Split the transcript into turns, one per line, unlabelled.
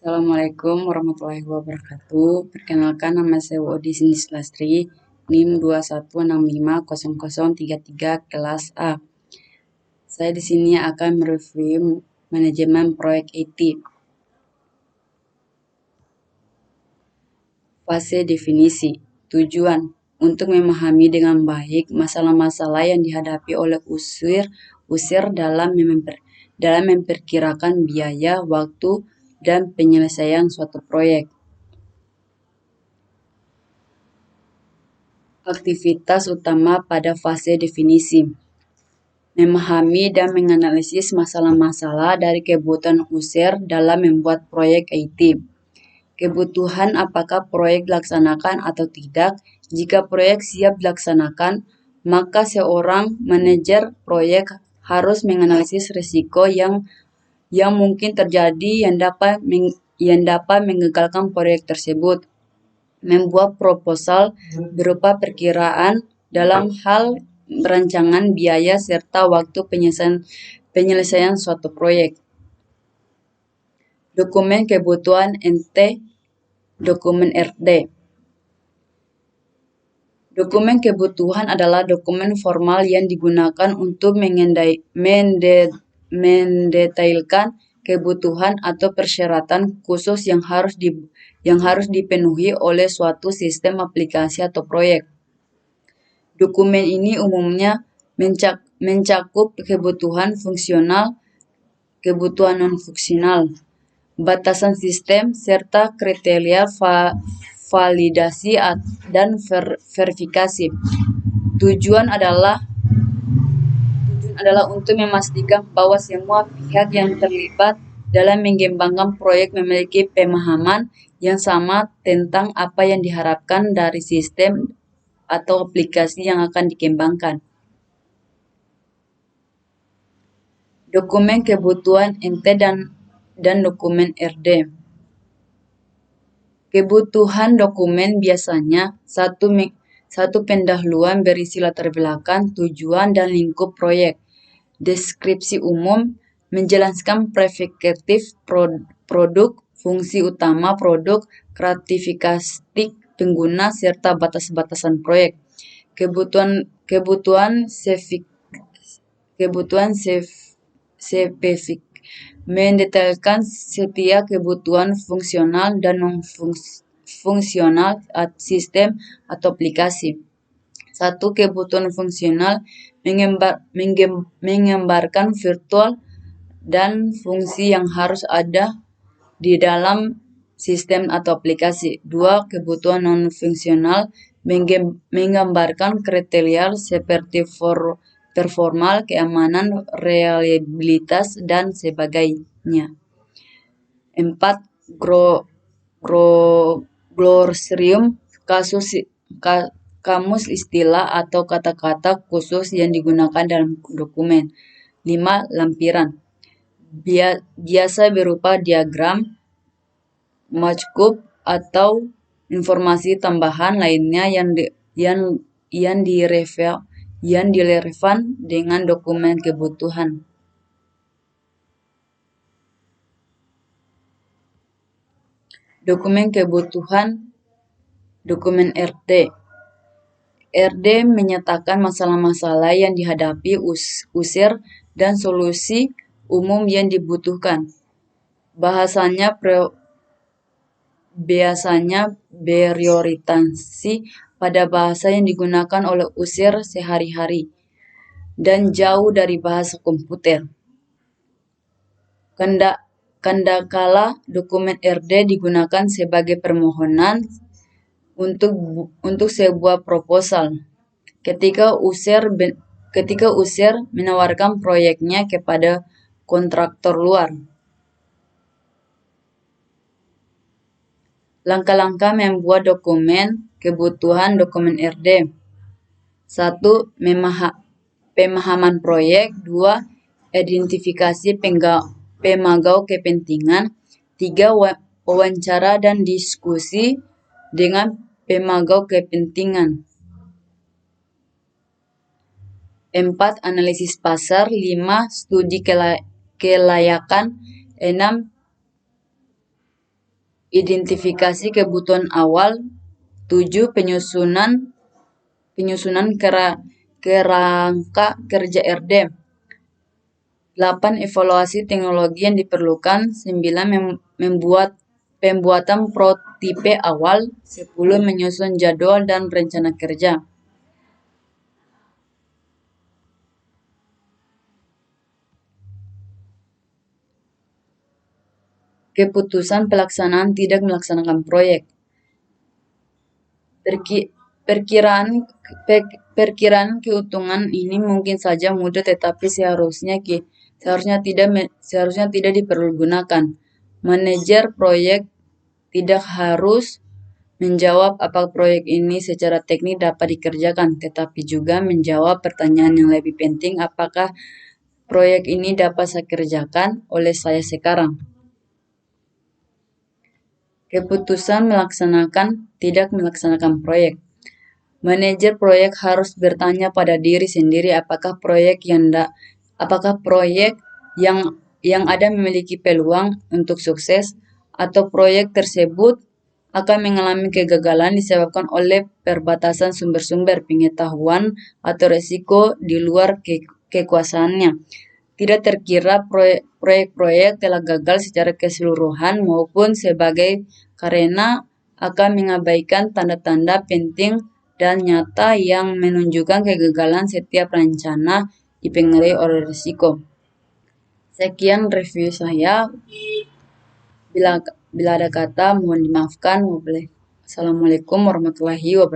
Assalamualaikum warahmatullahi wabarakatuh. Perkenalkan, nama saya Wodi Sinis Lastri, NIM 21650033 kelas A. Saya di sini akan mereview manajemen proyek IT. Fase definisi. Tujuan untuk memahami dengan baik masalah-masalah yang dihadapi oleh usir dalam memperkirakan biaya, waktu, dan penyelesaian suatu proyek. Aktivitas utama pada fase definisi: memahami dan menganalisis masalah-masalah dari kebutuhan usir dalam membuat proyek IT. Kebutuhan apakah proyek dilaksanakan atau tidak. Jika proyek siap dilaksanakan, maka seorang manajer proyek harus menganalisis risiko yang mungkin terjadi yang dapat menggagalkan proyek tersebut. Membuat proposal berupa perkiraan dalam hal rancangan biaya serta waktu penyelesaian suatu proyek. Dokumen kebutuhan NT, dokumen RD. Dokumen kebutuhan adalah dokumen formal yang digunakan untuk mendetailkan kebutuhan atau persyaratan khusus yang harus dipenuhi oleh suatu sistem aplikasi atau proyek. Dokumen ini umumnya mencakup kebutuhan fungsional, kebutuhan non-fungsional, batasan sistem, serta kriteria validasi dan verifikasi. Tujuan adalah untuk memastikan bahwa semua pihak yang terlibat dalam mengembangkan proyek memiliki pemahaman yang sama tentang apa yang diharapkan dari sistem atau aplikasi yang akan dikembangkan. Dokumen kebutuhan NT dan dokumen RD. Kebutuhan dokumen biasanya satu pendahuluan berisi latar belakang, tujuan, dan lingkup proyek. Deskripsi umum menjelaskan preferensi produk, fungsi utama produk, karakteristik pengguna, serta batas-batasan proyek. Kebutuhan spesifik mendetailkan setiap kebutuhan fungsional dan non-fungsional sistem atau aplikasi. Satu kebutuhan fungsional menggambarkan virtual dan fungsi yang harus ada di dalam sistem atau aplikasi. Dua kebutuhan non-fungsional menggambarkan kriteria seperti performa, keamanan, reliabilitas, dan sebagainya. 4. Glossarium kamus istilah atau kata-kata khusus yang digunakan dalam dokumen. 5. Lampiran biasa berupa diagram, matchkup, atau informasi tambahan lainnya yang direlevan dengan dokumen kebutuhan. Dokumen kebutuhan, dokumen RD. RD menyatakan masalah-masalah yang dihadapi usir dan solusi umum yang dibutuhkan. Biasanya berorientasi pada bahasa yang digunakan oleh usir sehari-hari dan jauh dari bahasa komputer. Kadangkala dokumen RD digunakan sebagai permohonan untuk sebuah proposal. Ketika usir menawarkan proyeknya kepada kontraktor luar. Langkah-langkah membuat dokumen kebutuhan dokumen RD. 1. Pemahaman proyek. 2. Identifikasi pemangku kepentingan. 3. Wawancara dan diskusi dengan pemangku kepentingan. 4. Analisis pasar. 5. Studi kelayakan. 6. Identifikasi kebutuhan awal. 7. Penyusunan kerangka kerja RD. 8. Evaluasi teknologi yang diperlukan. 9. Pembuatan prototipe awal. 10. Menyusun jadwal dan rencana kerja. Keputusan pelaksanaan tidak melaksanakan proyek. Perkiraan keuntungan ini mungkin saja mudah, tetapi seharusnya tidak dipergunakan. Manajer proyek tidak harus menjawab apakah proyek ini secara teknik dapat dikerjakan, tetapi juga menjawab pertanyaan yang lebih penting, apakah proyek ini dapat saya kerjakan oleh saya sekarang. Keputusan tidak melaksanakan proyek. Manajer proyek harus bertanya pada diri sendiri apakah proyek yang ada memiliki peluang untuk sukses, atau proyek tersebut akan mengalami kegagalan disebabkan oleh perbatasan sumber-sumber pengetahuan atau resiko di luar kekuasaannya. Tidak terkira proyek-proyek telah gagal secara keseluruhan maupun sebagai karena akan mengabaikan tanda-tanda penting dan nyata yang menunjukkan kegagalan setiap rencana dipengaruhi oleh risiko. Sekian review saya. Bila ada kata mohon dimaafkan. Assalamualaikum warahmatullahi wabarakatuh.